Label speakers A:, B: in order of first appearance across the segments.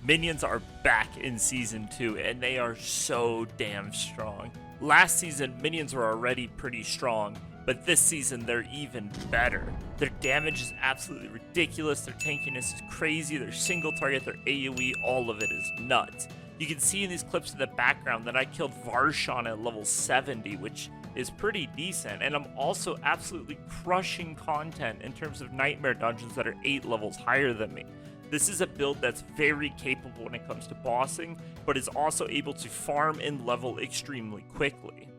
A: Minions are back in Season 2, and they are so damn strong. Last season, minions were already pretty strong, but this season they're even better. Their damage is absolutely ridiculous, their tankiness is crazy, their single target, their AoE, all of it is nuts. You can see in these clips in the background that I killed Varshan at level 70, which is pretty decent, and I'm also absolutely crushing content in terms of nightmare dungeons that are 8 levels higher than me. This is a build that's very capable when it comes to bossing, but is also able to farm and level extremely quickly.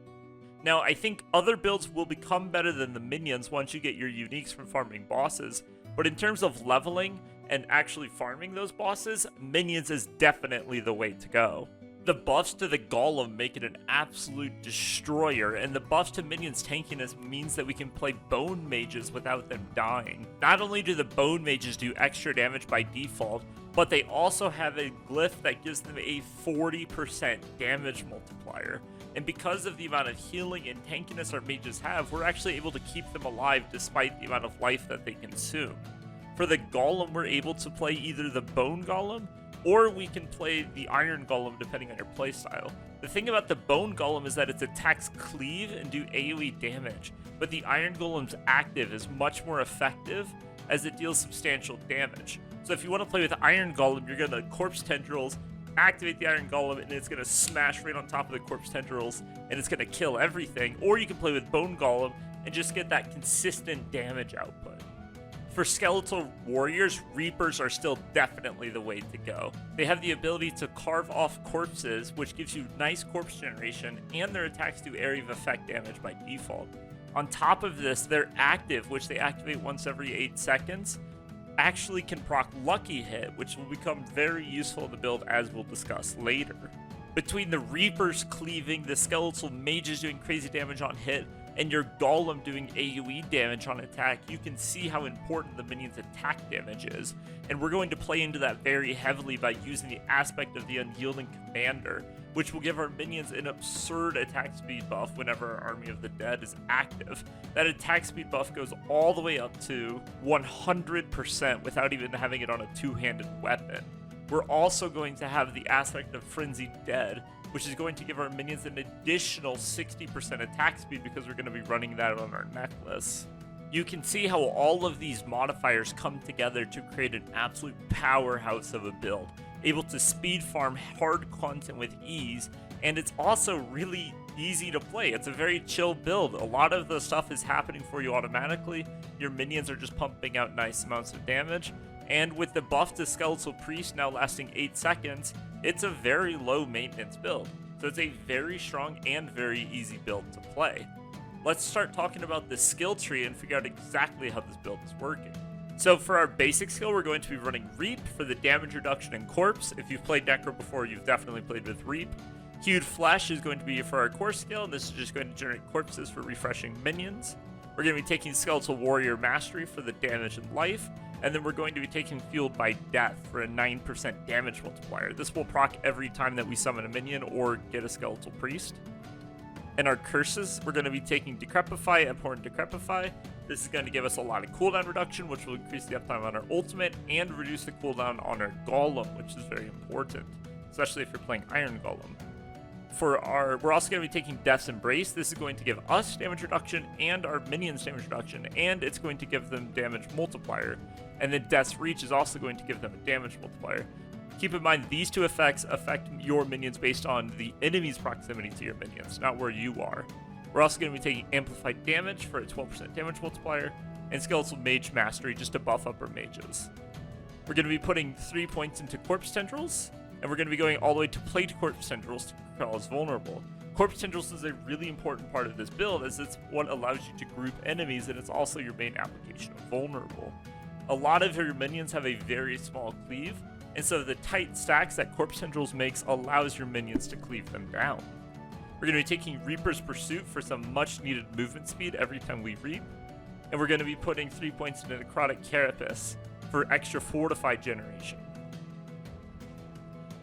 A: Now, I think other builds will become better than the minions once you get your uniques from farming bosses, but in terms of leveling and actually farming those bosses, minions is definitely the way to go. The buffs to the Golem make it an absolute destroyer, and the buffs to minions' tankiness means that we can play Bone Mages without them dying. Not only do the Bone Mages do extra damage by default, but they also have a glyph that gives them a 40% damage multiplier. And because of the amount of healing and tankiness our mages have, we're actually able to keep them alive despite the amount of life that they consume. For the Golem, we're able to play either the Bone Golem, or we can play the Iron Golem depending on your playstyle. The thing about the Bone Golem is that its attacks cleave and do AoE damage, but the Iron Golem's active is much more effective as it deals substantial damage. So if you want to play with Iron Golem, you're going to Corpse Tendrils, activate the Iron Golem, and it's going to smash right on top of the Corpse Tendrils, and it's going to kill everything. Or you can play with Bone Golem and just get that consistent damage output. For skeletal warriors, Reapers are still definitely the way to go. They have the ability to carve off corpses, which gives you nice corpse generation, and their attacks do area of effect damage by default. On top of this, their active, which they activate once every 8 seconds, actually can proc Lucky Hit, which will become very useful in the build as we'll discuss later. Between the Reapers cleaving, the skeletal mages doing crazy damage on hit, and your Golem doing AoE damage on attack, you can see how important the minion's attack damage is. And we're going to play into that very heavily by using the aspect of the Unyielding Commander, which will give our minions an absurd attack speed buff whenever our Army of the Dead is active. That attack speed buff goes all the way up to 100% without even having it on a two-handed weapon. We're also going to have the aspect of Frenzied Dead, which is going to give our minions an additional 60% attack speed because we're going to be running that on our necklace. You can see how all of these modifiers come together to create an absolute powerhouse of a build, able to speed farm hard content with ease, and it's also really easy to play. It's a very chill build. A lot of the stuff is happening for you automatically. Your minions are just pumping out nice amounts of damage. And with the buff to Skeletal Priest now lasting 8 seconds, it's a very low maintenance build. So it's a very strong and very easy build to play. Let's start talking about the skill tree and figure out exactly how this build is working. So for our basic skill, we're going to be running Reap for the damage reduction and Corpse. If you've played Necro before, you've definitely played with Reap. Hued Flesh is going to be for our core skill, and this is just going to generate corpses for refreshing minions. We're going to be taking Skeletal Warrior Mastery for the damage and life, and then we're going to be taking Fueled by Death for a 9% damage multiplier. This will proc every time that we summon a minion or get a Skeletal Priest. And our curses, we're going to be taking Decrepify, Abhorrent Decrepify. This is going to give us a lot of cooldown reduction, which will increase the uptime on our ultimate and reduce the cooldown on our Golem, which is very important, especially if you're playing Iron Golem. We're also going to be taking Death's Embrace. This is going to give us damage reduction and our minions damage reduction, and it's going to give them damage multiplier. And then Death's Reach is also going to give them a damage multiplier. Keep in mind, these two effects affect your minions based on the enemy's proximity to your minions, not where you are. We're also going to be taking Amplified Damage for a 12% damage multiplier, and Skeletal Mage Mastery just to buff up our mages. We're going to be putting 3 points into Corpse Tendrils, and we're going to be going all the way to Plate Corpse Tendrils to cause Vulnerable. Corpse Tendrils is a really important part of this build, as it's what allows you to group enemies, and it's also your main application of Vulnerable. A lot of your minions have a very small cleave, and so the tight stacks that Corpse Tendrils makes allows your minions to cleave them down. We're going to be taking Reaper's Pursuit for some much needed movement speed every time we reap, and we're going to be putting 3 points into Necrotic Carapace for extra fortified generation.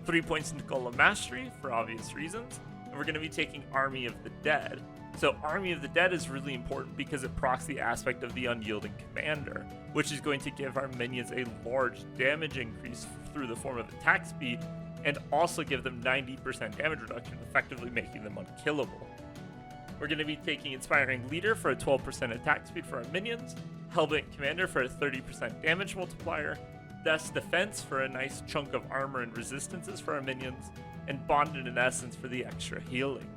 A: 3 points into Golem Mastery for obvious reasons, and we're going to be taking Army of the Dead. So Army of the Dead is really important because it procs the aspect of the Unyielding Commander, which is going to give our minions a large damage increase through the form of attack speed, and also give them 90% damage reduction, effectively making them unkillable. We're going to be taking Inspiring Leader for a 12% attack speed for our minions, Hellbent Commander for a 30% damage multiplier, Death's Defense for a nice chunk of armor and resistances for our minions, and Bonded in Essence for the extra healing.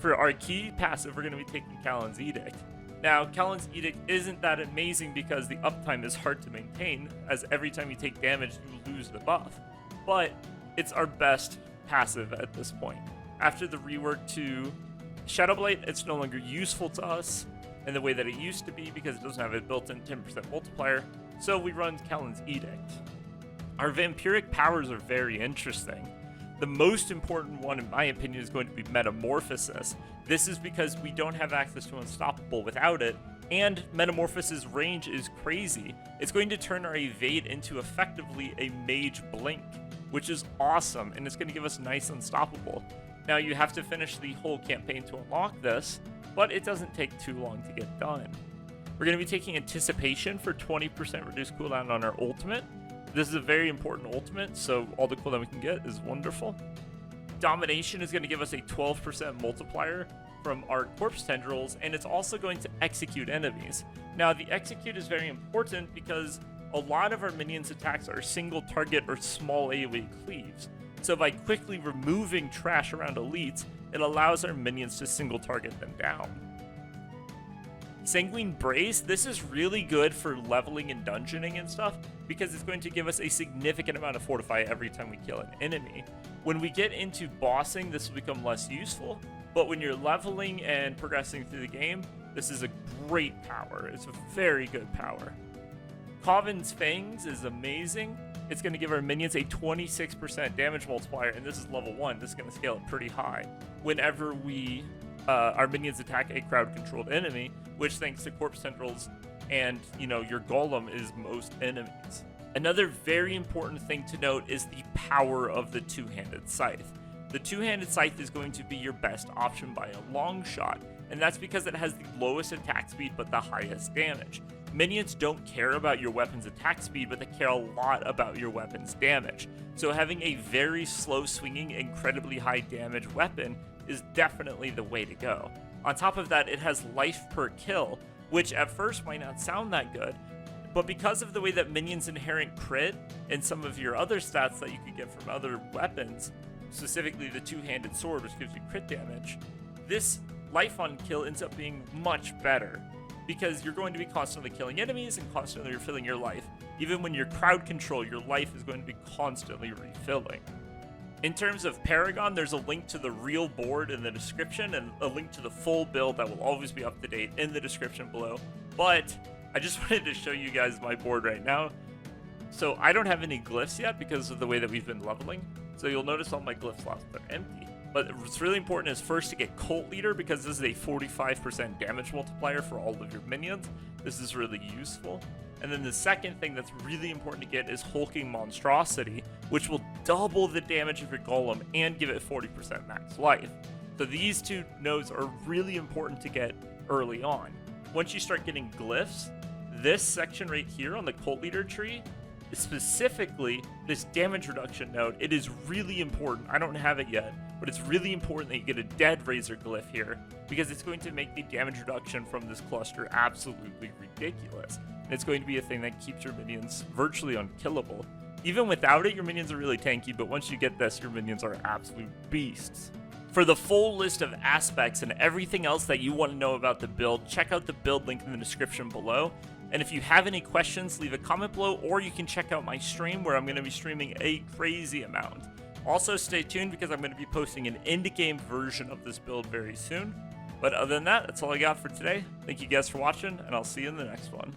A: For our key passive, we're going to be taking Callan's Edict. Now, Callan's Edict isn't that amazing because the uptime is hard to maintain, as every time you take damage, you lose the buff. But it's our best passive at this point. After the rework to Shadowblight, it's no longer useful to us in the way that it used to be because it doesn't have a built-in 10% multiplier, so we run Callan's Edict. Our vampiric powers are very interesting. The most important one, in my opinion, is going to be Metamorphosis. This is because we don't have access to Unstoppable without it, and Metamorphosis' range is crazy. It's going to turn our Evade into effectively a Mage Blink, which is awesome, and it's going to give us nice Unstoppable. Now, you have to finish the whole campaign to unlock this, but it doesn't take too long to get done. We're going to be taking Anticipation for 20% reduced cooldown on our ultimate. This is a very important ultimate, so all the cooldown we can get is wonderful. Domination is going to give us a 12% multiplier from our Corpse Tendrils, and it's also going to execute enemies. Now, the execute is very important because a lot of our minions' attacks are single target or small AoE cleaves. So by quickly removing trash around elites, it allows our minions to single target them down. Sanguine Brace, this is really good for leveling and dungeoning and stuff because it's going to give us a significant amount of fortify every time we kill an enemy. When we get into bossing, this will become less useful, but when you're leveling and progressing through the game, this is a great power. It's a very good power. Coven's Fangs is amazing. It's going to give our minions a 26% damage multiplier, and this is level 1. This is going to scale it pretty high. Whenever our minions attack a crowd-controlled enemy, which thanks to Corpse Tendrils and, your Golem is most enemies. Another very important thing to note is the power of the Two-Handed Scythe. The Two-Handed Scythe is going to be your best option by a long shot, and that's because it has the lowest attack speed but the highest damage. Minions don't care about your weapon's attack speed, but they care a lot about your weapon's damage. So having a very slow swinging, incredibly high damage weapon is definitely the way to go. On top of that, it has life per kill, which at first might not sound that good, but because of the way that minions inherent crit and some of your other stats that you could get from other weapons, specifically the two-handed sword, which gives you crit damage, this life on kill ends up being much better because you're going to be constantly killing enemies and constantly refilling your life. Even when you're crowd control, your life is going to be constantly refilling. In terms of Paragon, there's a link to the real board in the description and a link to the full build that will always be up to date in the description below. But I just wanted to show you guys my board right now. So I don't have any glyphs yet because of the way that we've been leveling. So you'll notice all my glyph slots are empty. But what's really important is first to get Cult Leader because this is a 45% damage multiplier for all of your minions. This is really useful. And then the second thing that's really important to get is Hulking Monstrosity, which will double the damage of your Golem and give it 40% max life. So these two nodes are really important to get early on. Once you start getting glyphs, this section right here on the Cult Leader tree, specifically this damage reduction node, it is really important. I don't have it yet, but it's really important that you get a Dead Razor glyph here because it's going to make the damage reduction from this cluster absolutely ridiculous. And it's going to be a thing that keeps your minions virtually unkillable. Even without it, your minions are really tanky, but once you get this, your minions are absolute beasts. For the full list of aspects and everything else that you want to know about the build, check out the build link in the description below. And if you have any questions, leave a comment below, or you can check out my stream where I'm going to be streaming a crazy amount. Also, stay tuned because I'm going to be posting an end-game version of this build very soon. But other than that, that's all I got for today. Thank you guys for watching, and I'll see you in the next one.